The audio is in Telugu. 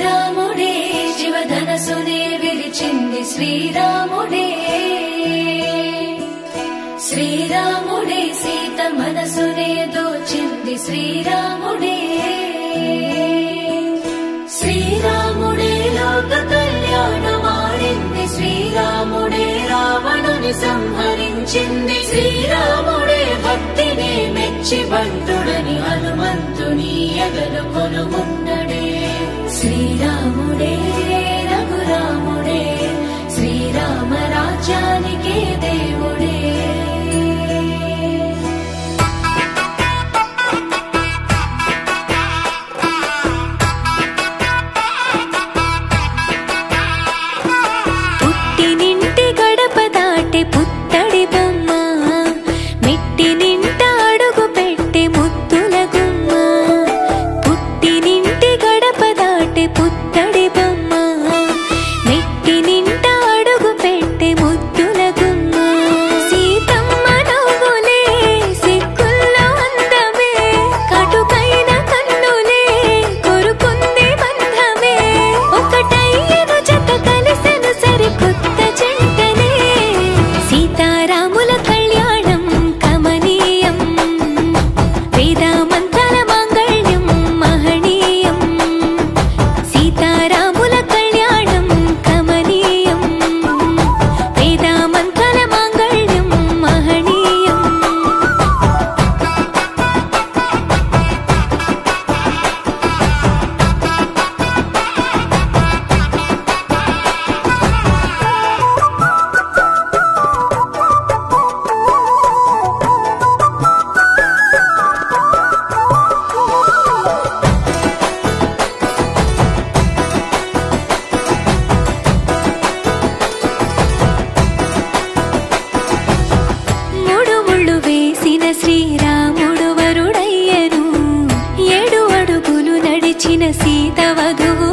శ్రీరాముడే జీవధనసునే విరిచింది శ్రీరాముడే శ్రీరాముడే సీత మనసునే దోచింది శ్రీరాముడే శ్రీరాముడే లోక కళ్యాణమాడింది శ్రీరాముడే రావణుని సంహరించింది శ్రీరాముడే భక్తిని మెచ్చి బంటుడని హనుమంతుని ఎగలు కొలువున్నడే శ్రీరాముడే రఘురాముడే శ్రీరామ రాజ్యానికే దేవుడే పుట్టినింటి గడప దాటి పుత్తడి బొమ్మ మెట్టి నింట అడుగు పెట్టే ముద్దుల గుమ్మ పుట్టినింటి గడప దాటి పుత్తడి బొమ్మ మెట్టి నింట అడుగు పెట్టే ముద్దుల గుమ్మ సీతమ్మ నవ్వులే సిక్కుల్లో అందమే కటుకైన కన్నులే కొరుకుంది బంధమే ఒకటయ్యను జత కలిసెను సరికొత్త జంటనే సీతారాముల కళ్యాణం కమనీయం వేదమంత్రాల మాంగళ్యం మహనీయం సీతారాముల కళ్యాణం కమనీయం వేదమంత్రాల మాంగళ్యం మహనీయం మూడు ముళ్ళు వేసిన శ్రీరాముడు వరుడయ్యను 7 అడుగులు నడిచిన సీత వధువు